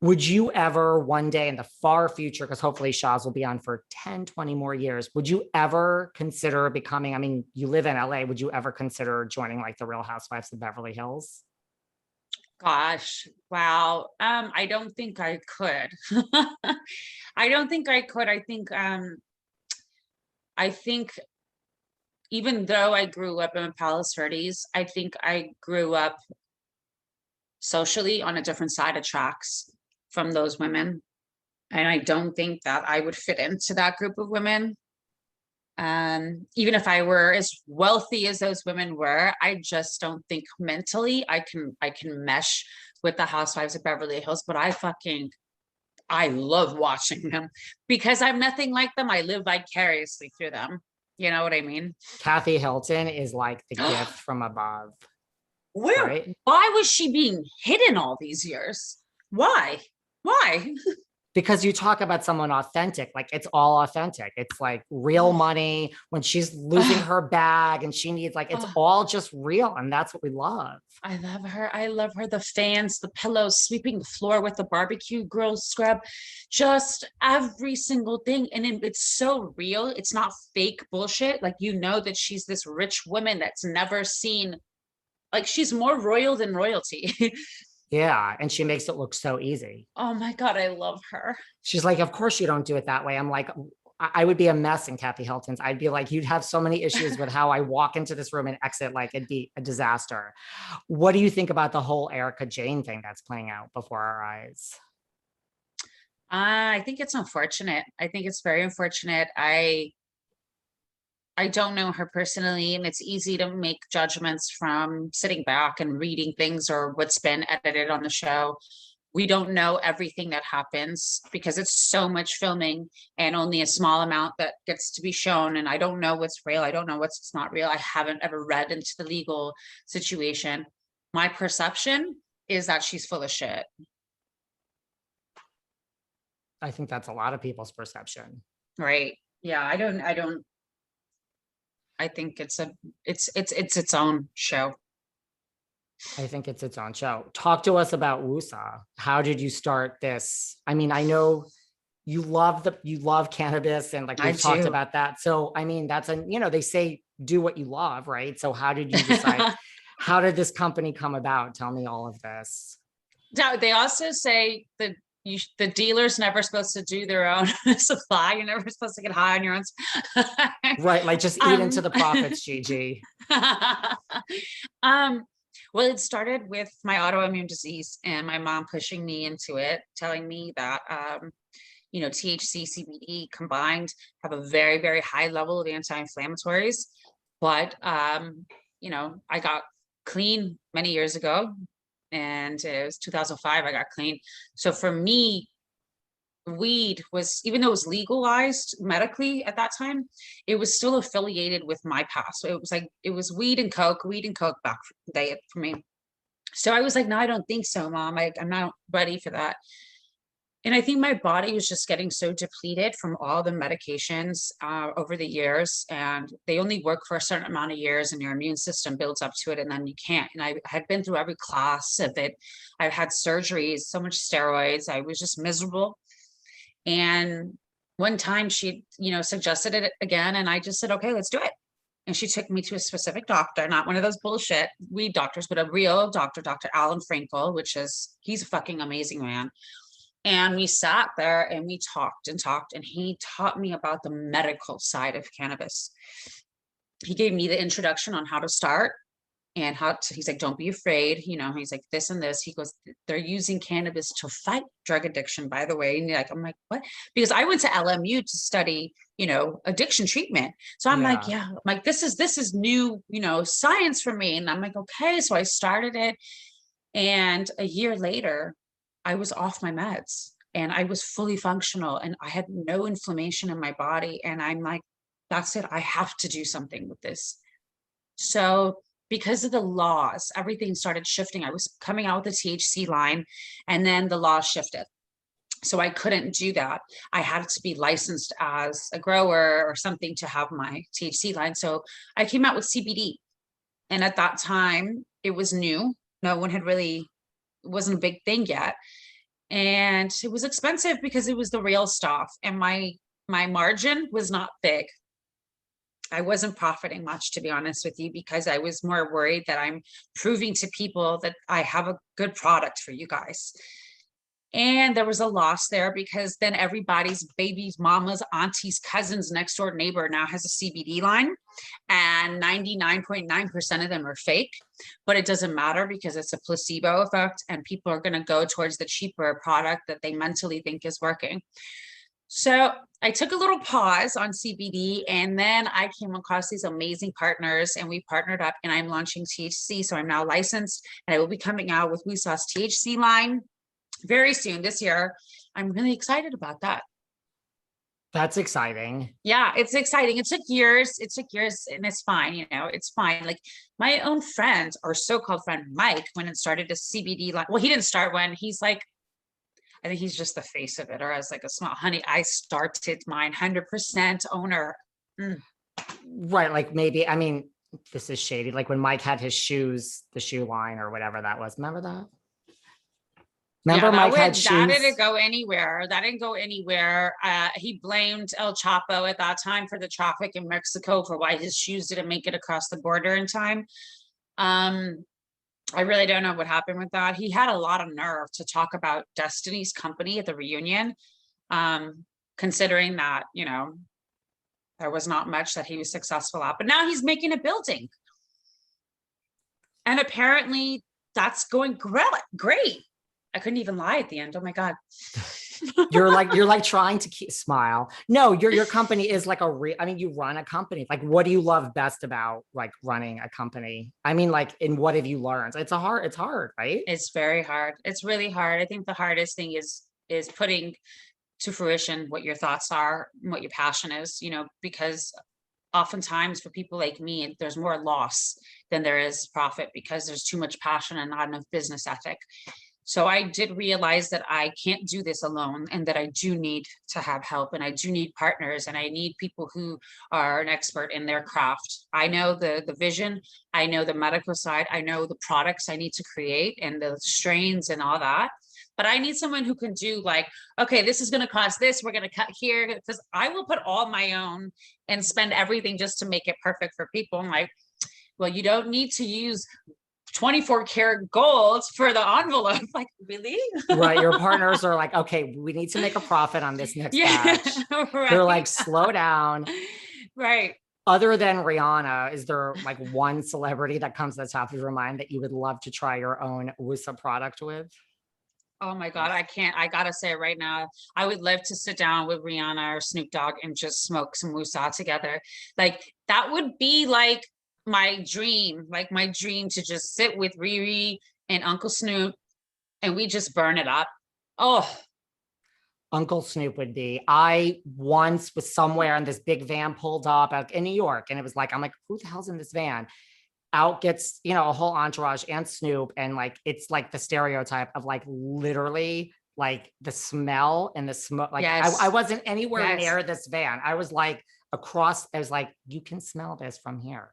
Would you ever one day in the far future, because hopefully Shaw's will be on for 10, 20 more years, would you ever consider becoming, I mean, you live in LA, would you ever consider joining like the Real Housewives of Beverly Hills? Gosh, wow. I don't think I could. I don't think I could. I think even though I grew up in Palos Verdes, I think I grew up socially on a different side of tracks from those women. And I don't think that I would fit into that group of women. Even if I were as wealthy as those women were, I just don't think mentally I can mesh with the Housewives of Beverly Hills. But I love watching them because I'm nothing like them. I live vicariously through them. You know what I mean? Kathy Hilton is like the gift from above, Where, right? why was she being hidden all these years? Why? Why? Because you talk about someone authentic, like it's all authentic. It's like real Oh, money when she's losing oh, her bag and she needs like it's oh. all just real. And that's what we love. I love her. I love her. The fans, the pillows, sweeping the floor with the barbecue grill scrub, just every single thing. And it's so real. It's not fake bullshit. Like, you know that she's this rich woman that's never seen, like, she's more royal than royalty. Yeah. And she makes it look so easy. Oh my God, I love her. She's like, of course you don't do it that way. I'm like, I would be a mess in Kathy Hilton's. I'd be like, you'd have so many issues with how I walk into this room and exit. Like it'd be a disaster. What do you think about the whole Erica Jane thing that's playing out before our eyes? I think it's unfortunate. I think it's very unfortunate. I don't know her personally, and it's easy to make judgments from sitting back and reading things or what's been edited on the show. We don't know everything that happens because it's so much filming and only a small amount that gets to be shown. And I don't know what's real. I don't know what's not real. I haven't ever read into the legal situation. My perception is that she's full of shit. I think that's a lot of people's perception. Right. Yeah. I think it's its own show. I think it's its own show. Talk to us about Wusa. How did you start this? I mean, I know you love cannabis and like I we've talked do. about that. So I mean, that's a they say do what you love, right? So how did you decide? How did this company come about? Tell me all of this. Now, they also say that the dealer's never supposed to do their own supply. You're never supposed to get high on your own. Right, like just eat into um, the profits, Gigi. um, well, it started with my autoimmune disease and my mom pushing me into it, telling me that THC, CBD combined have a very, very high level of anti-inflammatories. But I got clean many years ago, and it was 2005 I got clean. So for me, weed was, even though it was legalized medically at that time, it was still affiliated with my past. So it was like it was weed and coke back the day for me. So I was like, no, I don't think so, mom. I'm not ready for that. And I think my body was just getting so depleted from all the medications over the years, and they only work for a certain amount of years, and your immune system builds up to it, and then you can't. And I had been through every class of it. I've had surgeries, so much steroids. I was just miserable. And one time she, suggested it again, and I just said, okay, let's do it. And she took me to a specific doctor, not one of those bullshit weed doctors, but a real doctor, Dr. Alan Frankel, he's a fucking amazing man. And we sat there and we talked and talked, and he taught me about the medical side of cannabis. He gave me the introduction on how to start and he's like, don't be afraid. He's like, this and this. He goes, they're using cannabis to fight drug addiction, by the way. And I'm like, what? Because I went to LMU to study, addiction treatment. So I'm like, Yeah. yeah, I'm like, this is new, science for me. And I'm like, okay. So I started it. And a year later, I was off my meds and I was fully functional and I had no inflammation in my body. And I'm like, that's it. I have to do something with this. So, because of the laws, everything started shifting. I was coming out with the THC line, and then the law shifted. So I couldn't do that. I had to be licensed as a grower or something to have my THC line. So I came out with CBD. And at that time, it was new. No one had really, it wasn't a big thing yet. And it was expensive because it was the real stuff. And my margin was not big. I wasn't profiting much, to be honest with you, because I was more worried that I'm proving to people that I have a good product for you guys. And there was a loss there because then everybody's babies, mamas, aunties, cousins, next door neighbor now has a CBD line, and 99.9% of them are fake. But it doesn't matter because it's a placebo effect, and people are going to go towards the cheaper product that they mentally think is working. So I took a little pause on CBD, and then I came across these amazing partners, and we partnered up, and I'm launching THC. So I'm now licensed, and I will be coming out with Woosah's THC line very soon this year. I'm really excited about that. That's exciting. Yeah, it's exciting. It took years, and it's fine. You know, it's fine. Like my own friend, or so-called friend Mike, when it started a CBD line. Well, he didn't start one. He's like, I think he's just the face of it, or as like a small honey. I started mine 100% owner. Right. Like maybe, I mean, this is shady. Like when Mike had his shoes, the shoe line or whatever that was. Remember that? Remember Mike had shoes? That didn't go anywhere. That didn't go anywhere. He blamed El Chapo at that time for the traffic in Mexico for why his shoes didn't make it across the border in time. I really don't know what happened with that. He had a lot of nerve to talk about Destiny's company at the reunion, considering that, you know, there was not much that he was successful at. But now he's making a building. And apparently that's going great. I couldn't even lie at the end. Oh my God. you're like trying to smile. No, your company is like I mean, you run a company. Like, what do you love best about like running a company? I mean, like, and what have you learned? It's hard, right? It's very hard. It's really hard. I think the hardest thing is putting to fruition what your thoughts are, and what your passion is, you know, because oftentimes for people like me, there's more loss than there is profit because there's too much passion and not enough business ethic. So I did realize that I can't do this alone, and that I do need to have help, and I do need partners, and I need people who are an expert in their craft. I know the vision, I know the medical side, I know the products I need to create and the strains and all that. But I need someone who can do like, okay, this is going to cost this, we're going to cut here, because I will put all my own and spend everything just to make it perfect for people. I'm like, well, you don't need to use 24 karat gold for the envelope. Like, really? Right. Your partners are like, okay, we need to make a profit on this next batch. Right. They're like, slow down. Right. Other than Rihanna, is there like one celebrity that comes to the top of your mind that you would love to try your own Woosah product with? Oh my God, I can't. I gotta say right now, I would love to sit down with Rihanna or Snoop Dogg and just smoke some Woosah together. Like, that would be like my dream to just sit with Riri and Uncle Snoop and we just burn it up. Oh, Uncle Snoop would be. I once was somewhere and this big van pulled up in New York, and it was like, I'm like, who the hell's in this van? Out gets, you know, a whole entourage and Snoop, and like it's like the stereotype of like literally like the smell and the smoke. Like, yes. I wasn't anywhere near this van. I was like across. I was like, you can smell this from here.